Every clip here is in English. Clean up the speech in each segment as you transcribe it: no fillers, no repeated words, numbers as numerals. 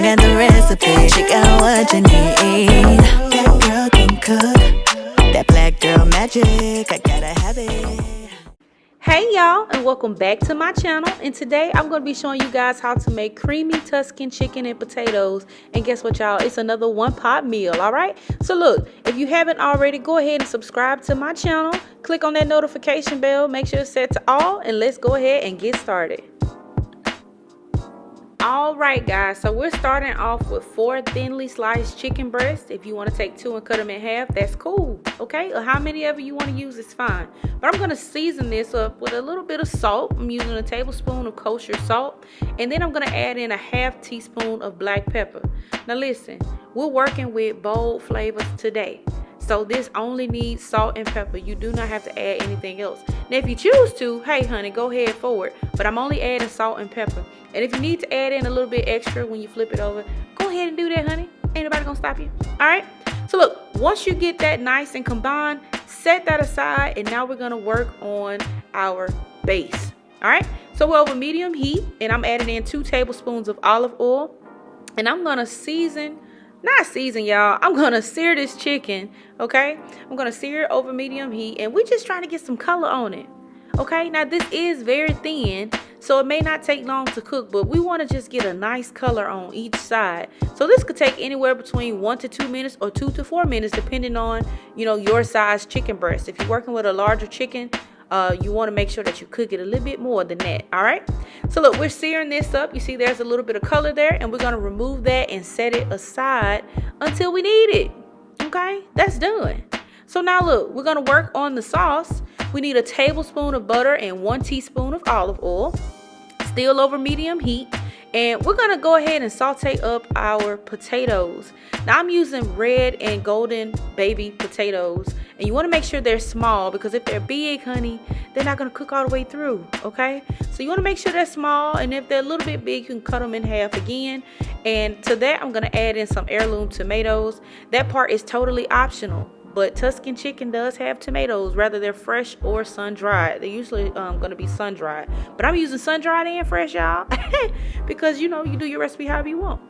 got the recipe. Check out what you need. That girl can cook. That black girl magic, I gotta have it. Hey y'all, and welcome back to my channel. And today I'm going to be showing you guys how to make creamy Tuscan chicken and potatoes. And guess what, y'all? It's another one-pot meal. All right, so look, if you haven't already, go ahead and subscribe to my channel. Click on that notification bell, make sure it's set to all, and let's go ahead and get started. All right, guys, so we're starting off with 4 thinly sliced chicken breasts. If you want to take 2 and cut them in half, that's cool, okay? Or how many of you want to use is fine. But I'm going to season this up with a little bit of salt. I'm using a tablespoon of kosher salt, and then I'm going to add in a ½ teaspoon of black pepper. Now listen, we're working with bold flavors today, so this only needs salt and pepper. You do not have to add anything else. Now if you choose to, hey honey, go ahead for it, but I'm only adding salt and pepper. And if you need to add in a little bit extra when you flip it over, go ahead and do that, honey. Ain't nobody gonna stop you. All right, so look, once you get that nice and combined, set that aside, and now we're gonna work on our base. All right, so we're over medium heat, and I'm adding in 2 tablespoons of olive oil, and I'm gonna not season, y'all, I'm gonna sear this chicken. Okay, I'm gonna sear it over medium heat, and we're just trying to get some color on it. Okay, now this is very thin, so it may not take long to cook, but we want to just get a nice color on each side. So this could take anywhere between 1 to 2 minutes or 2 to 4 minutes, depending on, you know, your size chicken breast. If you're working with a larger chicken, you want to make sure that you cook it a little bit more than that. All right, so look, we're searing this up. You see there's a little bit of color there, and we're going to remove that and set it aside until we need it. Okay, that's done. So now look, we're going to work on the sauce. We need a tablespoon of butter and 1 teaspoon of olive oil, still over medium heat. And we're going to go ahead and saute up our potatoes. Now I'm using red and golden baby potatoes. And you want to make sure they're small, because if they're big, honey, they're not going to cook all the way through, okay? So you want to make sure they're small, and if they're a little bit big, you can cut them in half again. And to that, I'm going to add in some heirloom tomatoes. That part is totally optional, but Tuscan chicken does have tomatoes, whether they're fresh or sun-dried. They're usually going to be sun-dried, but I'm using sun-dried and fresh, y'all, because, you know, you do your recipe however you want.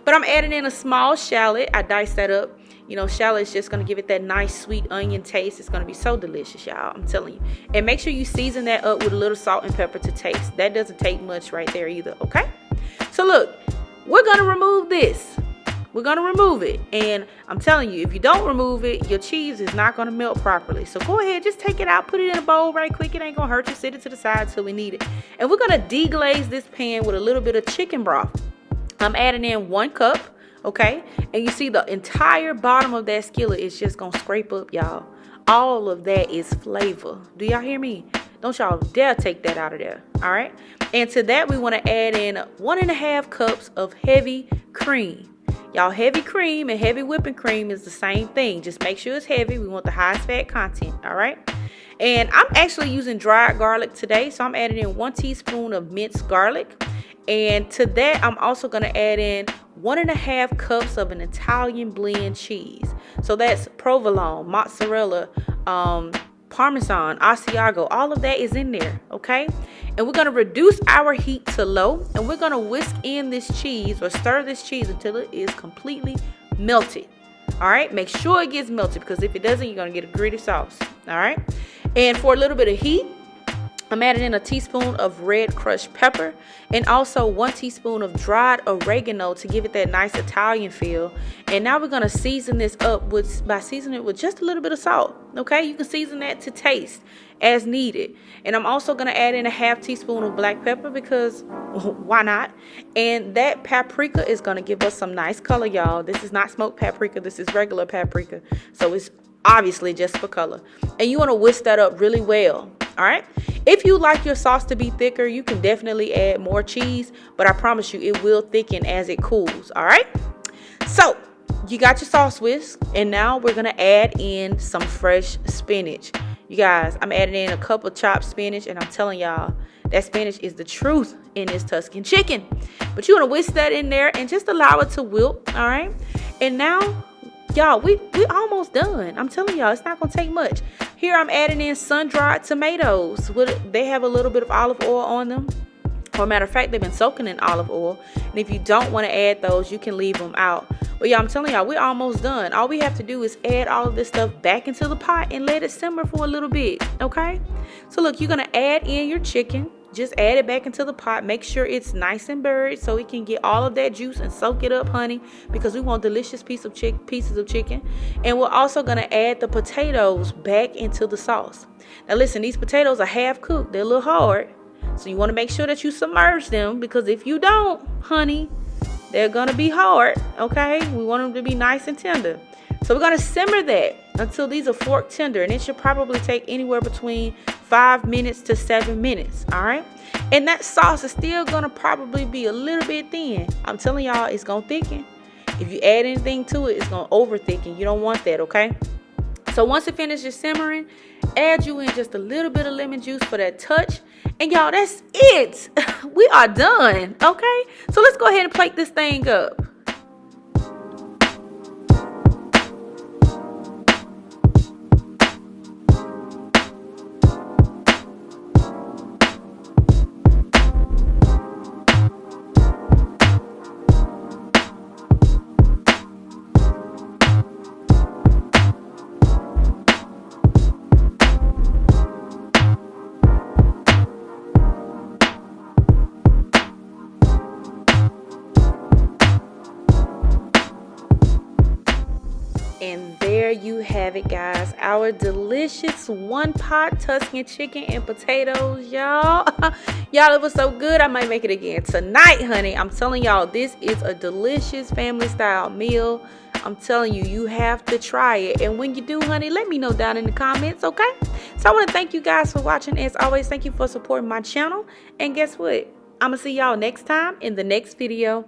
But I'm adding in a small shallot. I diced that up. You know, shallot is just going to give it that nice sweet onion taste. It's going to be so delicious, y'all, I'm telling you. And make sure you season that up with a little salt and pepper to taste. That doesn't take much right there either, okay? So look, we're going to remove this. We're going to remove it, and I'm telling you, if you don't remove it, your cheese is not going to melt properly. So go ahead, just take it out, put it in a bowl right quick. It ain't going to hurt you. Sit it to the side till we need it. And we're going to deglaze this pan with a little bit of chicken broth. I'm adding in 1 cup, okay? And you see the entire bottom of that skillet is just going to scrape up, y'all. All of that is flavor. Do y'all hear me? Don't y'all dare take that out of there, all right? And to that, we want to add in 1½ cups of heavy cream. Y'all, heavy cream and heavy whipping cream is the same thing. Just make sure it's heavy. We want the highest fat content, all right? And I'm actually using dried garlic today, so I'm adding in 1 teaspoon of minced garlic. And to that, I'm also going to add in 1½ cups of an Italian blend cheese. So that's provolone, mozzarella, Parmesan, Asiago, all of that is in there, okay? And we're going to reduce our heat to low, and we're going to whisk in this cheese, or stir this cheese until it is completely melted. All right, make sure it gets melted, because if it doesn't, you're going to get a gritty sauce. All right, and for a little bit of heat, I'm adding in a teaspoon of red crushed pepper, and also 1 teaspoon of dried oregano to give it that nice Italian feel. And now we're going to season this up by seasoning it with just a little bit of salt. Okay, you can season that to taste as needed. And I'm also going to add in a ½ teaspoon of black pepper, because why not? And that paprika is going to give us some nice color, y'all. This is not smoked paprika. This is regular paprika. So it's obviously just for color. And you want to whisk that up really well. All right. If you like your sauce to be thicker, you can definitely add more cheese, but I promise you it will thicken as it cools. All right. So you got your sauce whisk, and now we're going to add in some fresh spinach. You guys, I'm adding in a cup of chopped spinach, and I'm telling y'all, that spinach is the truth in this Tuscan chicken. But you want to whisk that in there and just allow it to wilt. All right. And now, y'all, we almost done. I'm telling y'all, it's not going to take much. Here I'm adding in sun-dried tomatoes. They have a little bit of olive oil on them. Or matter of fact, they've been soaking in olive oil. And if you don't want to add those, you can leave them out. But yeah, I'm telling y'all, we're almost done. All we have to do is add all of this stuff back into the pot and let it simmer for a little bit, okay? So look, you're going to add in your chicken. Just add it back into the pot. Make sure it's nice and buried so it can get all of that juice and soak it up, honey, because we want delicious pieces of chicken. And we're also going to add the potatoes back into the sauce. Now listen, these potatoes are half cooked. They're a little hard. So you want to make sure that you submerge them, because if you don't, honey, they're going to be hard, okay? We want them to be nice and tender. So we're going to simmer that until these are fork tender, and it should probably take anywhere between 5 minutes to 7 minutes, all right? And that sauce is still going to probably be a little bit thin. I'm telling y'all, it's going to thicken. If you add anything to it, it's going to over thicken. You don't want that, okay? So once it finishes simmering, add you in just a little bit of lemon juice for that touch. And y'all, that's it. We are done, okay? So let's go ahead and plate this thing up. And there you have it, guys. Our delicious one-pot Tuscan chicken and potatoes, y'all. Y'all, it was so good. I might make it again tonight, honey. I'm telling y'all, this is a delicious family-style meal. I'm telling you, you have to try it. And when you do, honey, let me know down in the comments, okay? So I want to thank you guys for watching. As always, thank you for supporting my channel. And guess what? I'm going to see y'all next time in the next video.